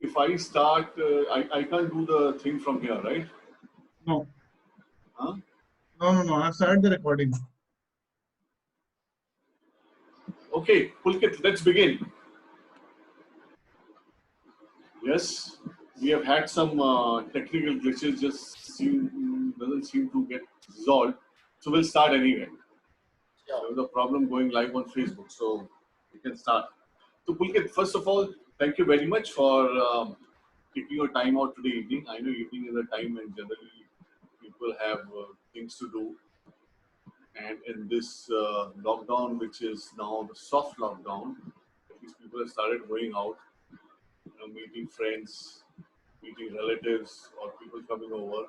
if I start, I can't do the thing from here, right? No. Huh? No. I've started the recording. Okay, Pulkit, let's begin. Yes, we have had some technical glitches, doesn't seem to get resolved. So we'll start anyway. There was a problem going live on Facebook, so we can start. So Pulkit, first of all, thank you very much for taking your time out today evening. I know evening is a time when generally people have things to do. And in this lockdown, which is now the soft lockdown, at least people have started going out, meeting friends, meeting relatives, or people coming over.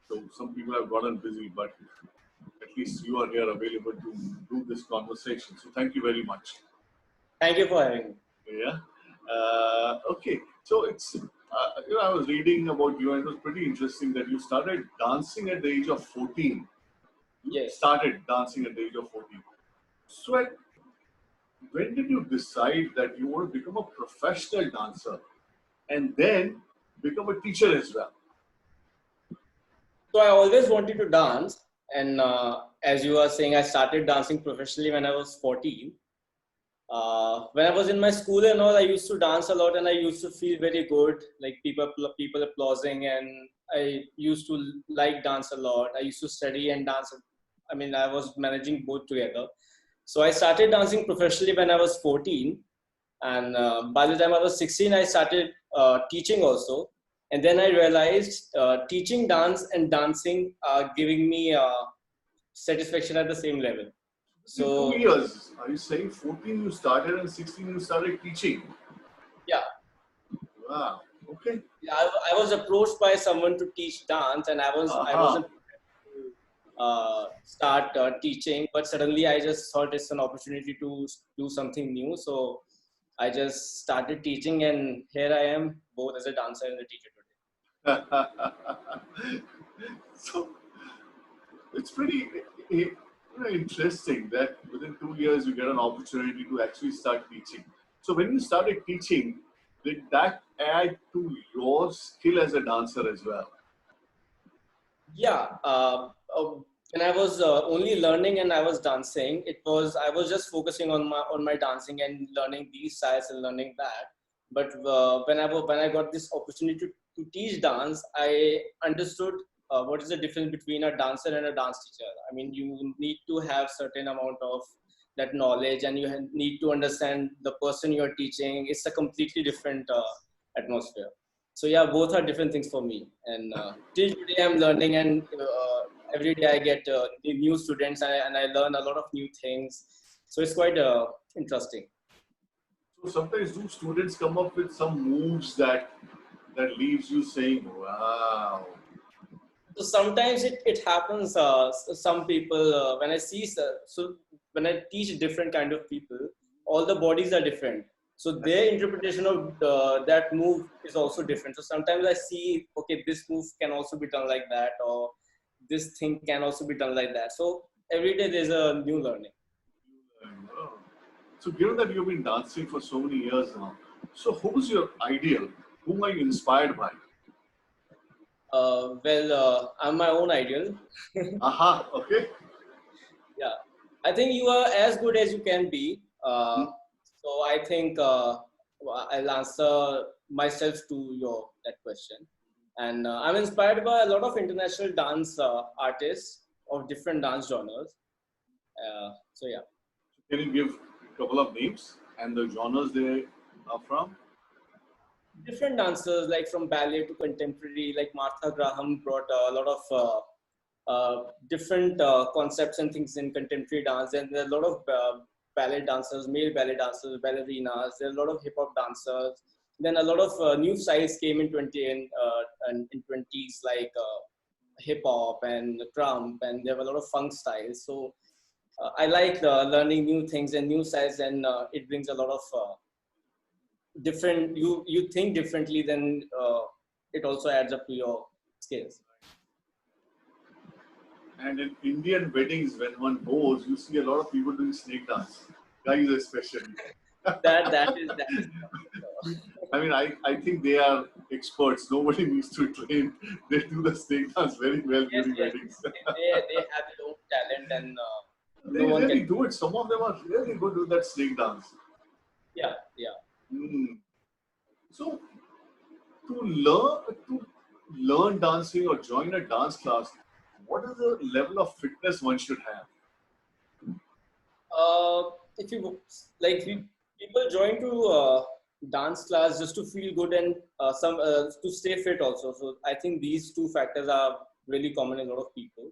So some people have gotten busy, but at least you are here available to do this conversation. So thank you very much. Thank you for having me. Yeah. Okay. So I was reading about you, and it was pretty interesting that you started dancing at the age of 14. You Yes. started dancing at the age of 14. So when did you decide that you want to become a professional dancer and then become a teacher as well? So I always wanted to dance, and as you are saying, I started dancing professionally when I was 14. When I was in my school and all, I used to dance a lot, and I used to feel very good, like people applauding, and I used to like dance a lot. I used to study and dance. I mean, I was managing both together. So I started dancing professionally when I was 14, and by the time I was 16, I started teaching also. And then I realized teaching dance and dancing are giving me satisfaction at the same level. So 2 years. Are you saying 14 you started and 16 you started teaching? yeah, Wow. Okay. I was approached by someone to teach dance, and I wasn't start teaching, but suddenly I just thought it's an opportunity to do something new. So I just started teaching, and here I am, both as a dancer and a teacher today. So it's pretty interesting that within 2 years you get an opportunity to actually start teaching. So when you started teaching, did that add to your skill as a dancer as well? Yeah, when I was only learning and I was dancing, I was just focusing on my dancing and learning these styles and learning that. But when I got this opportunity to teach dance, I understood what is the difference between a dancer and a dance teacher. I mean, you need to have certain amount of that knowledge, and you need to understand the person you are teaching. It's a completely different atmosphere. So yeah, both are different things for me. And till today, I'm learning, and every day I get new students, and I learn a lot of new things. So it's quite interesting. So sometimes do students come up with some moves that leaves you saying, "Wow." So sometimes it happens. Some people when I see so when I teach different kind of people, all the bodies are different. So their interpretation of that move is also different. So sometimes I see, okay, this move can also be done like that, or this thing can also be done like that. So every day there's a new learning. Oh. So given that you've been dancing for so many years now, so who's your ideal? Whom are you inspired by? I'm my own ideal. Aha, okay. Yeah, I think you are as good as you can be. So I think I'll answer myself to that question. And I'm inspired by a lot of international dance artists of different dance genres. So yeah. Can you give a couple of names and the genres they are from? Different dancers, like from ballet to contemporary, like Martha Graham brought a lot of different concepts and things in contemporary dance, and there are a lot of ballet dancers, male ballet dancers, ballerinas. There are a lot of hip hop dancers. Then a lot of new styles came in 20s, like hip hop and trump, and there were a lot of funk styles. So I like learning new things and new styles, and it brings a lot of different. You think differently, then it also adds up to your skills. And in Indian weddings, when one goes, you see a lot of people doing snake dance, guys especially. That is I mean, I think they are experts. Nobody needs to train. They do the snake dance very well Yes, during yes. weddings. They have their own talent, and They no one really can. do it. Some of them are really good with that snake dance. Yeah, yeah. Hmm. So to learn dancing or join a dance class, what is the level of fitness one should have? uh, if you people join to dance class just to feel good and some to stay fit also. So I think these two factors are really common in a lot of people,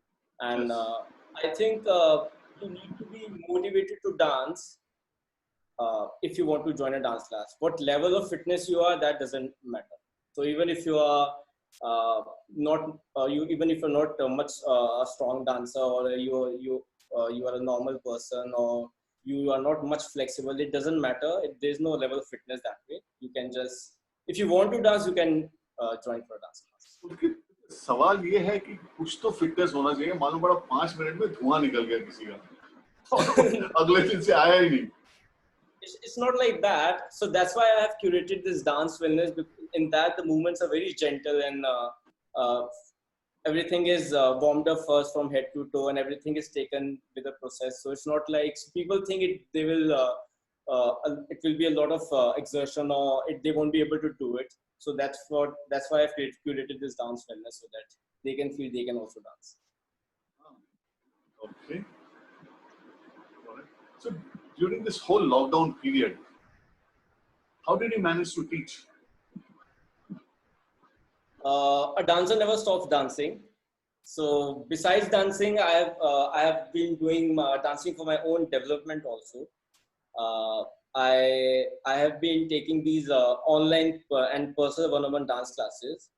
and Yes. I think you need to be motivated to dance if you want to join a dance class. What level of fitness you are, that doesn't matter. So even if you are not you even if you're not much a strong dancer, or you are a normal person, or you are not much flexible, it doesn't matter. There's no level of fitness that way. You can just, if you want to dance, you can join for a dance class. उसके सवाल ये है कि कुछ तो fitness होना चाहिए. मालूम पड़ा 5 मिनट में धुआं निकल गया किसी का और अगले दिन से आया ही नहीं. It's not like that. So that's why I have curated this dance wellness. In that, the movements are very gentle, and uh, everything is warmed up first from head to toe, and everything is taken with a process. So it's not like, so people think it will be a lot of exertion, or they won't be able to do it. So that's why I've curated this dance wellness, so that they can feel they can also dance. Okay. All right. So during this whole lockdown period, how did you manage to teach? A dancer never stops dancing. So besides dancing, I have been doing dancing for my own development also. Uh, I have been taking these online and personal one-on-one dance classes.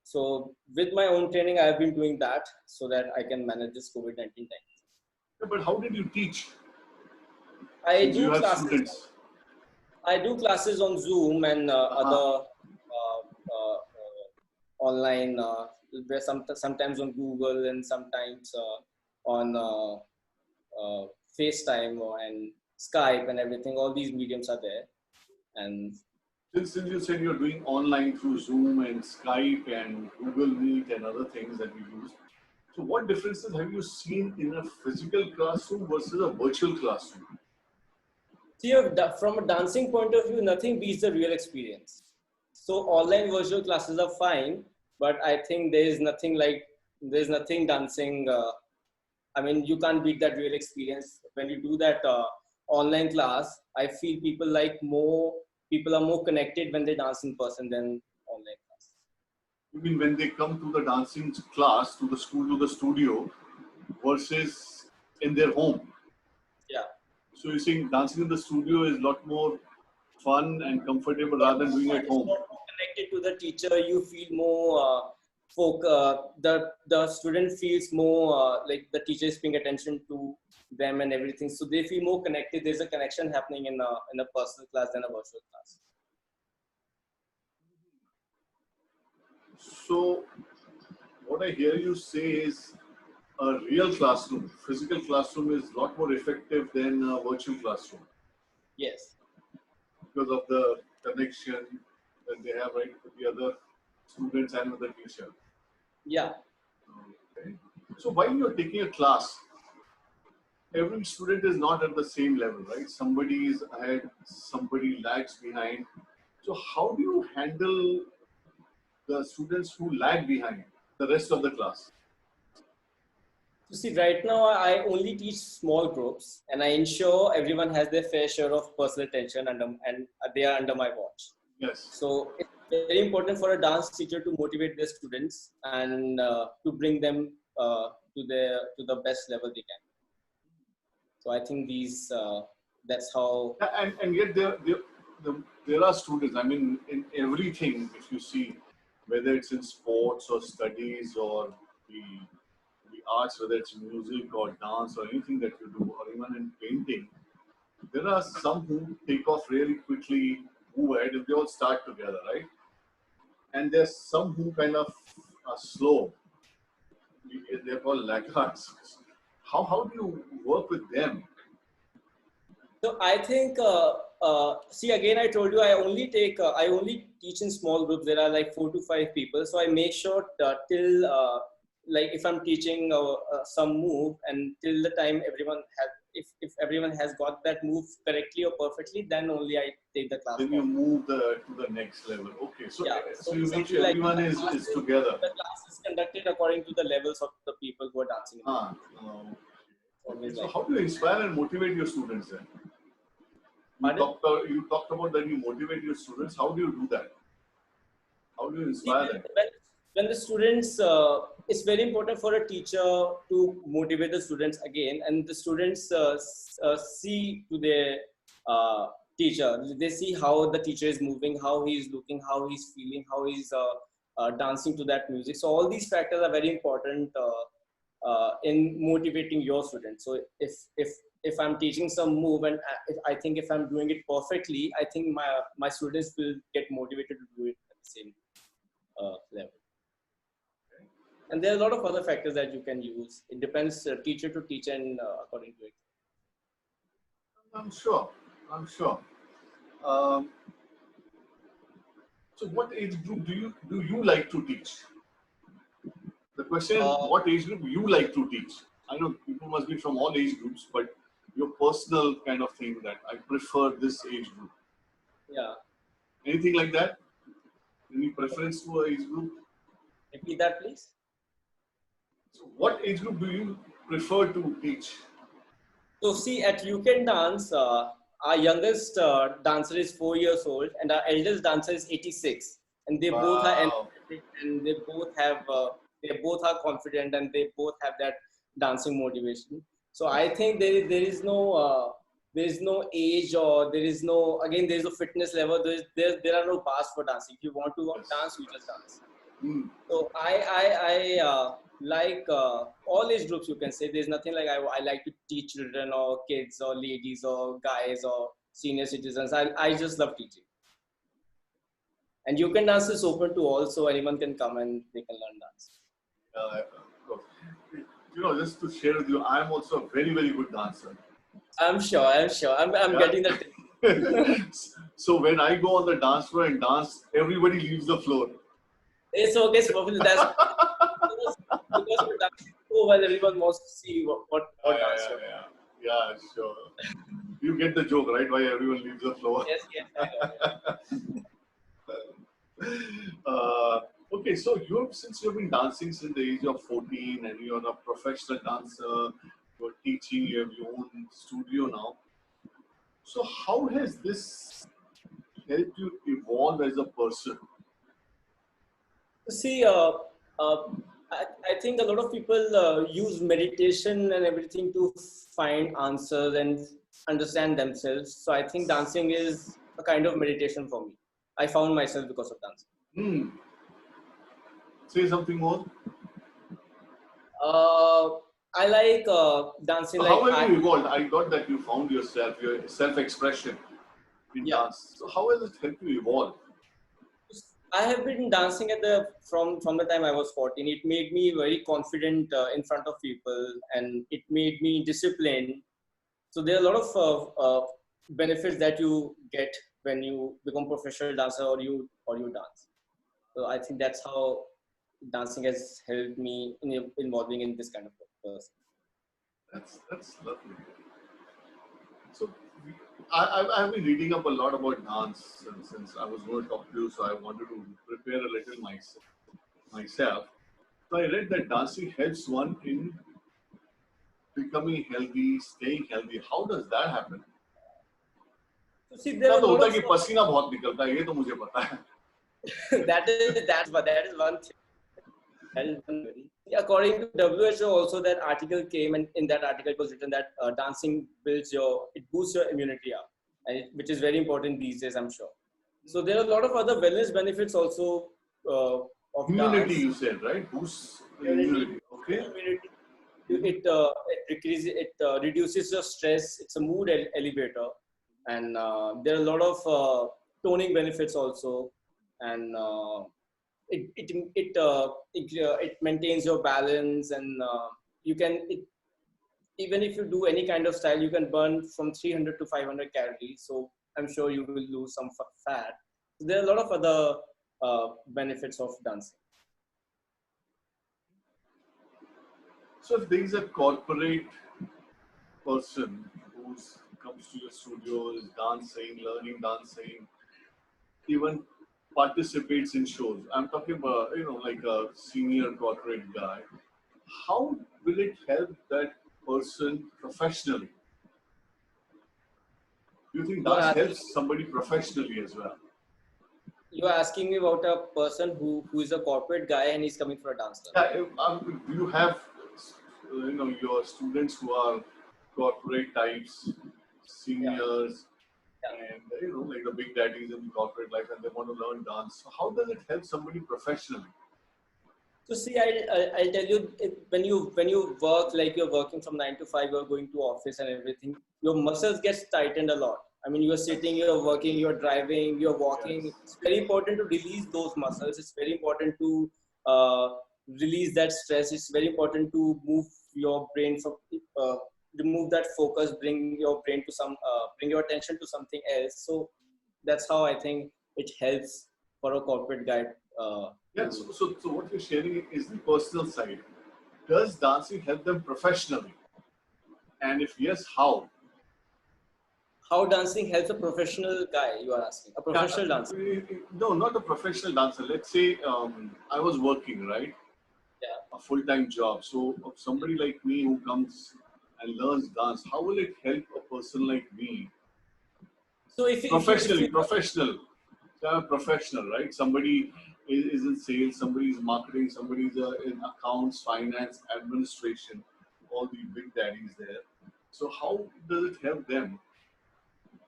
So with my own training, I have been doing that so that I can manage this COVID-19 time. Yeah, but how did you teach I since you do have classes. students? I do classes on Zoom and other online, where sometimes on Google, and sometimes on FaceTime and Skype and everything. All these mediums are there, and Since you said you're doing online through Zoom and Skype and Google Meet and other things that we use, so what differences have you seen in a physical classroom versus a virtual classroom? see, from a dancing point of view, nothing beats the real experience. So online virtual classes are fine, but I think there's nothing dancing. I mean, you can't beat that real experience. When you do that online class, I feel people are more connected when they dance in person than online class. You mean when they come to the dancing class, to the school, to the studio, versus in their home? Yeah. So you're saying dancing in the studio is a lot more fun and comfortable rather than doing it at It's home? more connected to the teacher. You feel more the student feels more like the teacher is paying attention to them and everything. So they feel more connected. There's a connection happening in a personal class than a virtual class. So what I hear you say is a real classroom, physical classroom is a lot more effective than a virtual classroom Yes. because of the connection that they have right with the other students and with the teacher. Yeah. Okay. So while you're taking a class, every student is not at the same level, right? Somebody is ahead, somebody lags behind. So how do you handle the students who lag behind the rest of the class? So see, right now I only teach small groups, and I ensure everyone has their fair share of personal attention, and they are under my watch. Yes. So it's very important for a dance teacher to motivate their students and to bring them to the best level they can. So I think that's how. And yet there are students, I mean, in everything, if you see, whether it's in sports or studies or the arts, whether it's music or dance or anything that you do, or even in painting, there are some who take off really quickly, move ahead, and they all start together, right? And there's some who kind of are slow. They're called laggards. How do you work with them? So I think see, again, I told you I only teach in small groups. There are like 4 to 5 people. So I make sure till like if I'm teaching some move, and till the time if everyone has got that move correctly or perfectly, then only I take the class Then you forward. move to the next level. Okay, so Yeah. so you make something sure like everyone the is class together. The class is conducted according to the levels of the people who are dancing. Ah, Always so like how do you inspire and motivate your students then? Pardon? You talked about that you motivate your students. How do you do that? How do you See, inspire them? when the students, it's very important for a teacher to motivate the students again, and the students see to their teacher. They see how the teacher is moving, how he is looking, how he's feeling, how he's dancing to that music. So all these factors are very important in motivating your students. So if I'm teaching some move, and I think if I'm doing it perfectly, I think my students will get motivated to do it at the same level. And there are a lot of other factors that you can use. It depends teacher to teacher and according to it. I'm sure. I'm sure. Um, so, what age group do you like to teach? The question is, what age group you like to teach? I know people must be from all age groups, but your personal kind of thing that I prefer this age group. Yeah. Anything like that? Any preference to a age group? Repeat that, please. So what age group do you prefer to teach? So see, at You Can Dance, our youngest dancer is 4 years old, and our eldest dancer is 86, and they both are Wow. energetic, and they both are confident, and they both have that dancing motivation. So I think there is no age, or there is no a fitness level. There are no bars for dancing. If you want to dance, you just dance. Hmm. So I like all age groups, you can say. There's nothing like I like to teach children or kids or ladies or guys or senior citizens. I just love teaching. And You Can Dance is open to all, so anyone can come and they can learn dance. Of course. You know, just to share with you, I'm also a very, very good dancer. I'm sure. I'm Yeah. getting the tip. So when I go on the dance floor and dance, everybody leaves the floor. It's okay. It's perfect. That's because you're dancing so well, everyone wants to see what dance you're doing. Yeah, sure. You get the joke, right? Why everyone leaves the floor. Yes, I know. Okay, so since you've been dancing since the age of 14 and you're a professional dancer, you're teaching, you have your own studio now. So how has this helped you evolve as a person? See, I think a lot of people use meditation and everything to find answers and understand themselves. So I think dancing is a kind of meditation for me. I found myself because of dancing. Hmm. Say something more. I like dancing So like how have you evolved? I got that you found yourself, your self-expression in Yeah. dance. So how has it helped you evolve? I have been dancing from the time I was 14. It made me very confident in front of people, and it made me disciplined. So there are a lot of benefits that you get when you become professional dancer or you dance. So I think that's how dancing has helped me in involving in this kind of person. That's lovely. So I've been reading up a lot about dance since I was going to talk to you, so I wanted to prepare a little myself. So I read that dancing helps one in becoming healthy, staying healthy. How does that happen? So see, there इतना are a तो lot होता है of कि पसीना बहुत निकलता है, ये तो मुझे पता है. that is one thing. That is one very. According to WHO, also that article came, and in that article it was written that dancing boosts your immunity up, and which is very important these days, I'm sure. So there are a lot of other wellness benefits also of Immunity, dance. you said, right? Boosts immunity. Okay. Immunity. It reduces your stress. It's a mood elevator, and there are a lot of toning benefits also, and it maintains your balance, and you can even if you do any kind of style, you can burn from 300 to 500 calories. So I'm sure you will lose some fat. So there are a lot of other benefits of dancing. So if there is a corporate person who comes to your studio, is dancing, learning dancing, even participates in shows. I'm talking about, like a senior corporate guy. How will it help that person professionally? Do you think You are dance asking, helps somebody professionally as well? you are asking me about a person who is a corporate guy and he's coming for a dance learning. Yeah, do you have, your students who are corporate types, seniors, and like the big daddies in corporate life, and they want to learn dance? So how does it help somebody professionally? So see, I'll tell you, when you work, like you're working from 9 to 5, you're going to office and everything, your muscles get tightened a lot. I mean, you're sitting, you're working, you're driving, you're walking. Yes. It's very important to release those muscles. It's very important to uh, release that stress. It's very important to move your brain from, remove that focus, bring your brain to bring your attention to something else. So that's how I think it helps for a corporate guy. Yeah, so what you're sharing is the personal side. Does dancing help them professionally? And if yes, how? How dancing helps a professional guy, you are asking? A professional dancer? No, not a professional dancer. Let's say I was working, right? Yeah. A full-time job. So somebody like me who comes and learns dance, how will it help a person like me? So if Professionally, you professional. So I'm a professional, right? Somebody is in sales, somebody is marketing, somebody is in accounts, finance, administration, all the big daddies there. So how does it help them?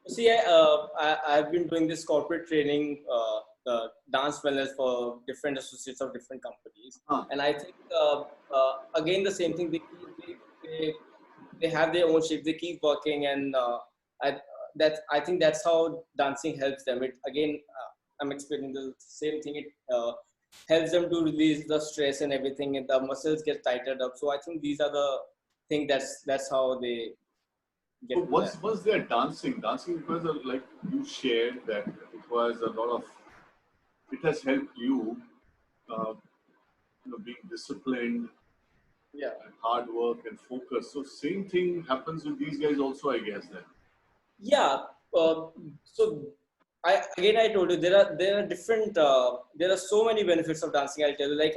see, I've been doing this corporate training, dance wellness for different associates of different companies, Huh. and I think again the same thing. They have their own shape. They keep working, and I think that's how dancing helps them. It again, I'm explaining the same thing. It helps them to release the stress and everything, and the muscles get tightened up. So I think these are the thing that's how they get So to once that. once they are dancing requires like you shared that it requires a lot of. It has helped you, uh, being disciplined Yeah. and hard work and focus. So same thing happens with these guys also, I guess. Then. Yeah. So I told you there are different there are so many benefits of dancing. I'll tell you, like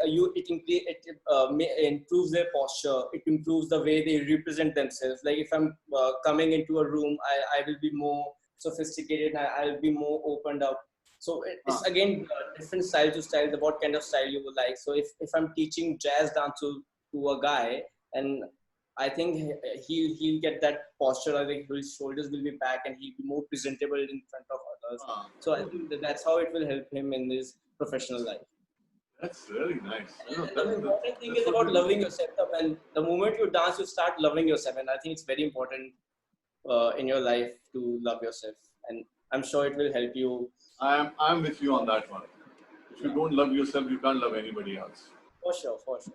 improves their posture. It improves the way they represent themselves. Like if I'm coming into a room, I will be more sophisticated. I'll be more opened up. So it's again different style to style. What kind of style you would like. So if I'm teaching jazz dance to a guy, and I think he'll get that posture. I think his shoulders will be back and he'll be more presentable in front of others. So I think that's how it will help him in his professional life. That's really nice. And the important thing is about loving yourself. And the moment you dance, you start loving yourself. And I think it's very important in your life to love yourself. And I'm sure it will help you. I'm with you on that one. If you don't love yourself, you can't love anybody else. For sure, for sure.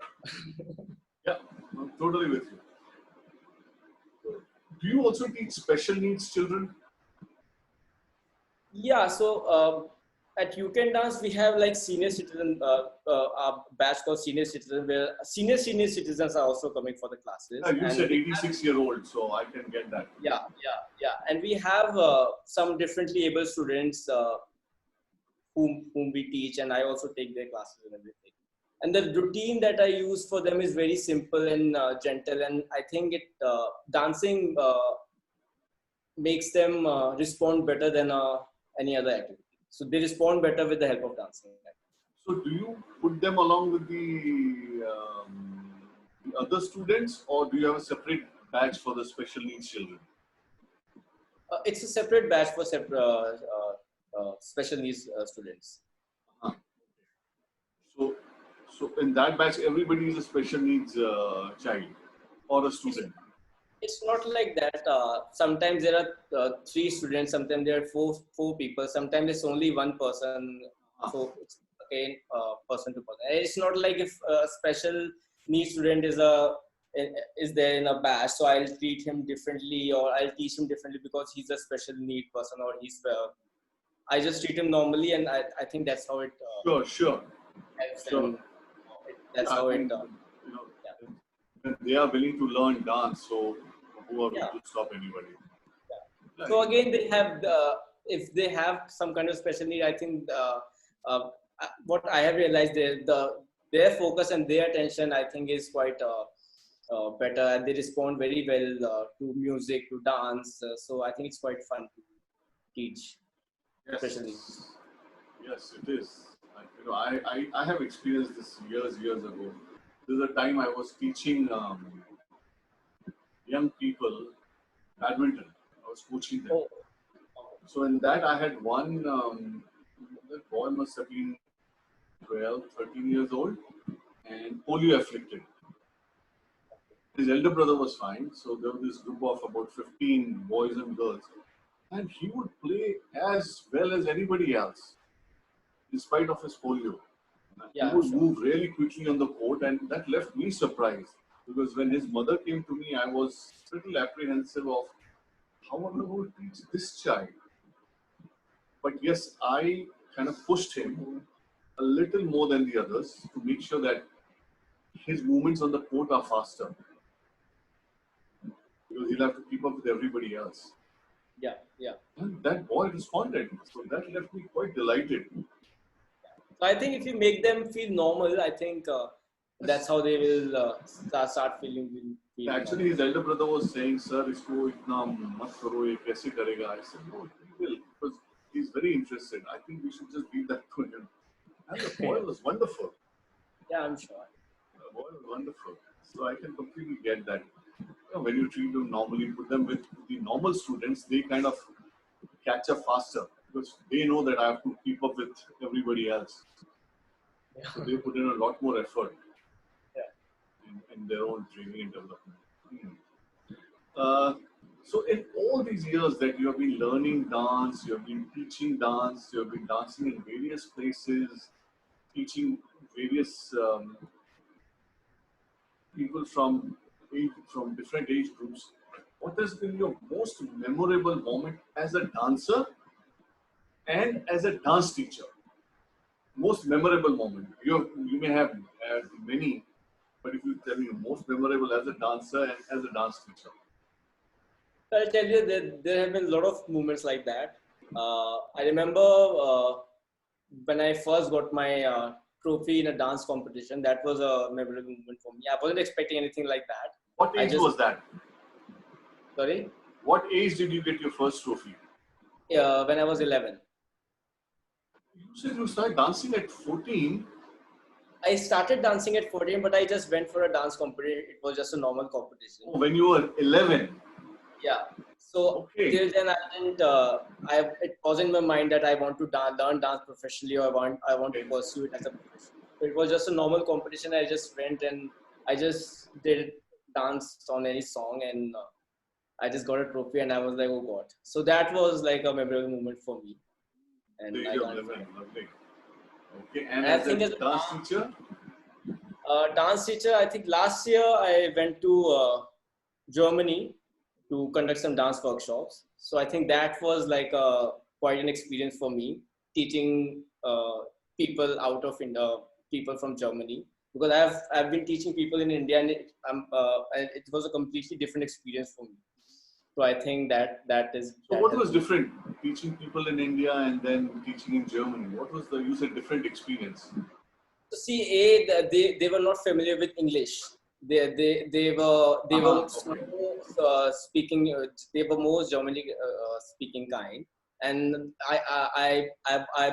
Yeah, I'm totally with you. Do you also teach special needs children? Yeah, so at UCAN Dance, we have like senior citizen, a batch called senior citizen, where senior citizens are also coming for the classes. Yeah, you And said we 86-year-old, so I can get that. yeah. And we have some differently able students whom we teach, and I also take their classes and everything. And the routine that I use for them is very simple and gentle, and I think dancing makes them respond better than any other activity. So they respond better with the help of dancing. So do you put them along with the other students, or do you have a separate batch for the special needs children? It's a separate batch for special needs students. Uh-huh. So in that batch, everybody is a special needs child or a student. It's not like that. Sometimes there are 3 students. Sometimes there are four people. Sometimes it's only one person. So it's again person to person. It's not like if a special needs student is a is there in a batch, so I'll treat him differently or I'll teach him differently because he's a special need person or he's I just treat him normally, and I think that's how it Sure. helps Sure. and that's I how it mean, yeah. when they are willing to learn dance, so who are we Yeah. to stop anybody? Yeah. So again, they have if they have some kind of special need, I think uh, what I have realized their focus and their attention, I think, is quite better, and they respond very well to music, to dance. So I think it's quite fun to teach, especially. Yes, it is. I have experienced this years ago. There's a time I was teaching young people badminton. I was coaching them. Oh, So in that, I had one, that boy must have been 12, 13 years old and polio afflicted. His elder brother was fine. So there was this group of about 15 boys and girls. And he would play as well as anybody else, in spite of his polio. He yeah, would sure. move really quickly on the court, and that left me surprised because when his mother came to me, I was a little apprehensive of how am I going to teach this child. But yes, I kind of pushed him a little more than the others to make sure that his movements on the court are faster because he'll have to keep up with everybody else. Yeah. And that boy responded, so that left me quite delighted. So I think if you make them feel normal, I think that's how they will start feeling. Actually, his elder brother was saying, "Sir, इसको इतना मत करो, ये कैसे करेगा?" I said, "No, he will because he's very interested. I think we should just leave that to him." And the boy was wonderful. Yeah, I'm sure. The boy was wonderful. So I can completely get that. When you treat them normally, put them with the normal students, they kind of catch up faster because they know that I have to keep up with everybody else. So they put in a lot more effort in their own training and development. So in all these years that you have been learning dance, you have been teaching dance, you have been dancing in various places, teaching various people from different age groups. What has been your most memorable moment as a dancer and as a dance teacher? Most memorable moment. You may have many, but if you tell me most memorable as a dancer and as a dance teacher. I'll tell you that there have been a lot of moments like that. I remember when I first got my trophy in a dance competition. That was a memorable moment for me. I wasn't expecting anything like that. What age was that? Sorry? What age did you get your first trophy? When I was 11. You said you started dancing at 14. I started dancing at 14, but I just went for a dance competition. It was just a normal competition. Oh, when you were 11. Yeah. So till then, I didn't. It wasn't in my mind that I want to learn dance professionally or I want to pursue it as a profession. So it was just a normal competition. I just went and I just did dance on any song, and I just got a trophy, and I was like, oh god. So that was like a memorable moment for me. And I got it. Lovely. Okay, and I as think a as a dance teacher? Dance teacher, I think last year I went to Germany to conduct some dance workshops. So I think that was like quite an experience for me, teaching people out of India, people from Germany, because I've been teaching people in India, and it was a completely different experience for me. So I think that is. So what was different teaching people in India and then teaching in Germany? What was you said different experience? So see, they were not familiar with English. They were more speaking. They were more Germany speaking kind, and I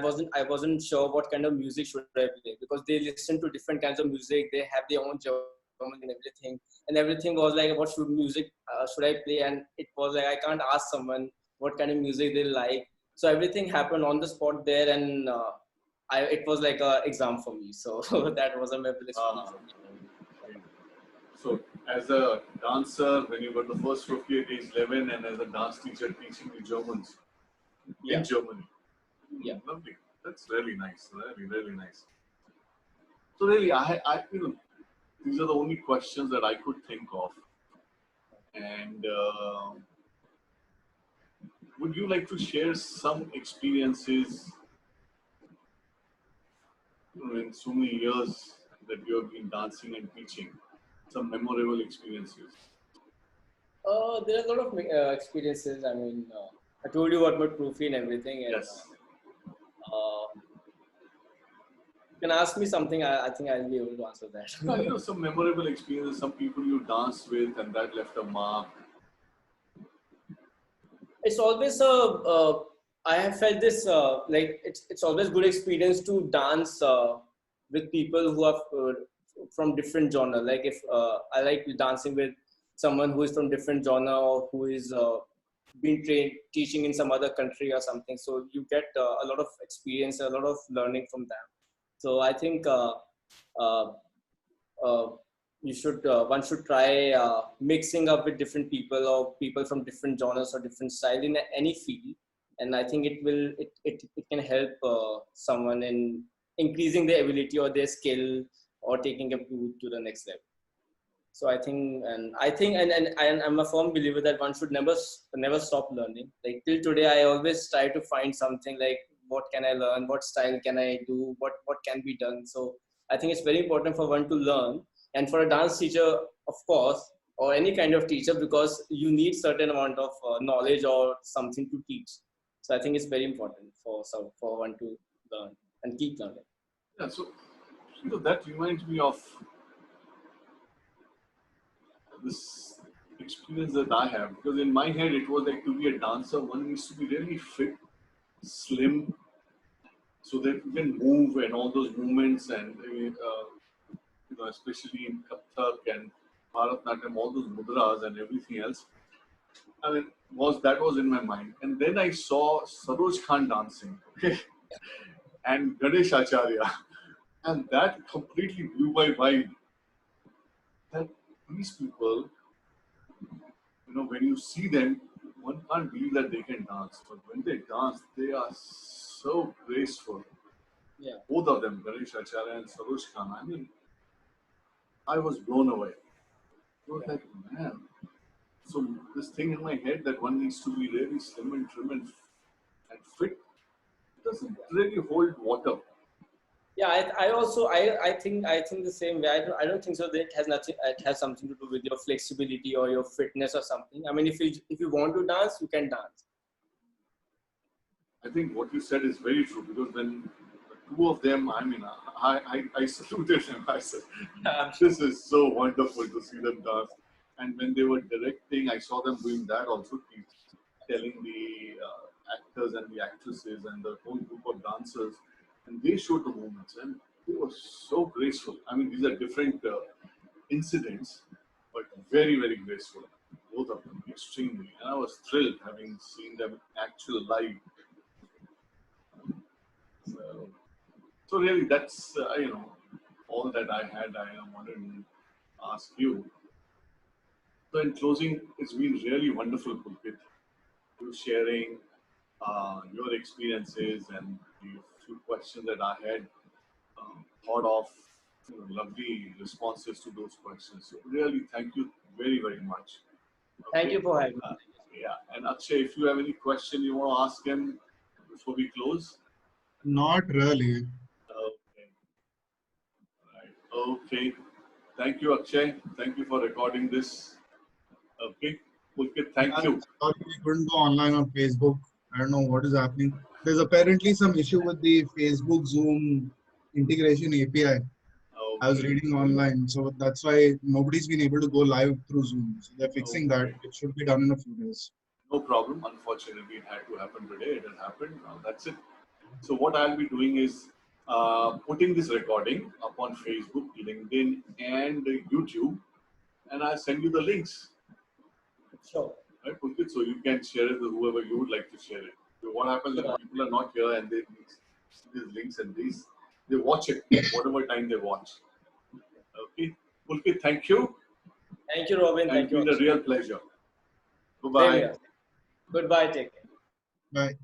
wasn't sure what kind of music should I play, because they listen to different kinds of music. They have their own German and everything was like, what music should I play? And it was like I can't ask someone what kind of music they like. So everything happened on the spot there, and it was like an exam for me. So that was a memorable experience for me. So as a dancer, when you got the first trophy at age 11, and as a dance teacher teaching the Germans in Germany. Yeah. Lovely. That's really nice. Really nice. So really, I these are the only questions that I could think of. And would you like to share some experiences in so many years that you have been dancing and teaching? Some memorable experiences. There are a lot of experiences. I mean, I told you about my proofy and everything, and Yes. you can ask me something. I think I'll be able to answer that. No, some memorable experiences, some people you danced with and that left a mark. It's always I have felt this like it's always good experience to dance with people who are from different genre. Like if I like dancing with someone who is from different genre or who is been trained teaching in some other country or something, so you get a lot of experience, a lot of learning from them. So I think uh, uh, you should one should try mixing up with different people or people from different genres or different style in any field, and I think it can help someone in increasing their ability or their skill or taking them to the next level. So and I'm a firm believer that one should never stop learning. Like till today, I always try to find something like what can I learn, what style can I do, what can be done. So I think it's very important for one to learn, and for a dance teacher, of course, or any kind of teacher, because you need certain amount of knowledge or something to teach. So I think it's very important for one to learn and keep learning. Yeah, so that reminds me of this experience that I have, because in my head it was like to be a dancer, one needs to be really fit, slim, so that you can move and all those movements and especially in Kathak and Bharatanatyam, all those mudras and everything else. I mean, was in my mind, and then I saw Saroj Khan dancing, okay, and Ganesh Acharya, and that completely blew my mind. That these people, when you see them, one can't believe that they can dance. But when they dance, they are so graceful. Yeah. Both of them, Ganesh Acharya and Saroj Khan. I mean, I was blown away. I was like, man. So this thing in my head that one needs to be really slim and trim and fit doesn't really hold water. Yeah, I think the same way. I don't think so that it has nothing. It has something to do with your flexibility or your fitness or something. I mean, if you want to dance, you can dance. I think what you said is very true, because when the two of them, I mean, I saluted them. I said, this is so wonderful to see them dance. And when they were directing, I saw them doing that also, telling the actors and the actresses and the whole group of dancers, and they showed the movements, and they were so graceful. I mean, these are different incidents, but very, very graceful. Both of them, extremely. And I was thrilled having seen them actual live. So really, that's all that I had. I wanted to ask you. So in closing, it's been really wonderful, Pulkit, you sharing your experiences and the few questions that I had thought of, lovely responses to those questions. So really, thank you very, very much. Thank you for having me. Yeah, and Akshay, if you have any question you want to ask him before we close. Not really. Okay. Right. Okay. Thank you, Akshay. Thank you for recording this. Okay. Pulkit, thank you. Sorry, we couldn't go online on Facebook. I don't know what is happening. There's apparently some issue with the Facebook Zoom integration API. I was Okay. reading online, so that's why nobody's been able to go live through Zoom. So they're fixing that. Okay. It should be done in a few days. No problem. Unfortunately, it had to happen today. It has happened. That's it. So what I'll be doing is putting this recording up on Facebook, LinkedIn, and YouTube, and I'll send you the links. Sure. Right, Pulkit? So you can share it with whoever you would like to share it. So what happens when people are not here and they see these links and they watch it whatever time they watch. Okay. Pulkit, thank you. Thank you, Robin. Thank It's been you. a real pleasure. Same Bye-bye. here. Goodbye. Take care. Bye.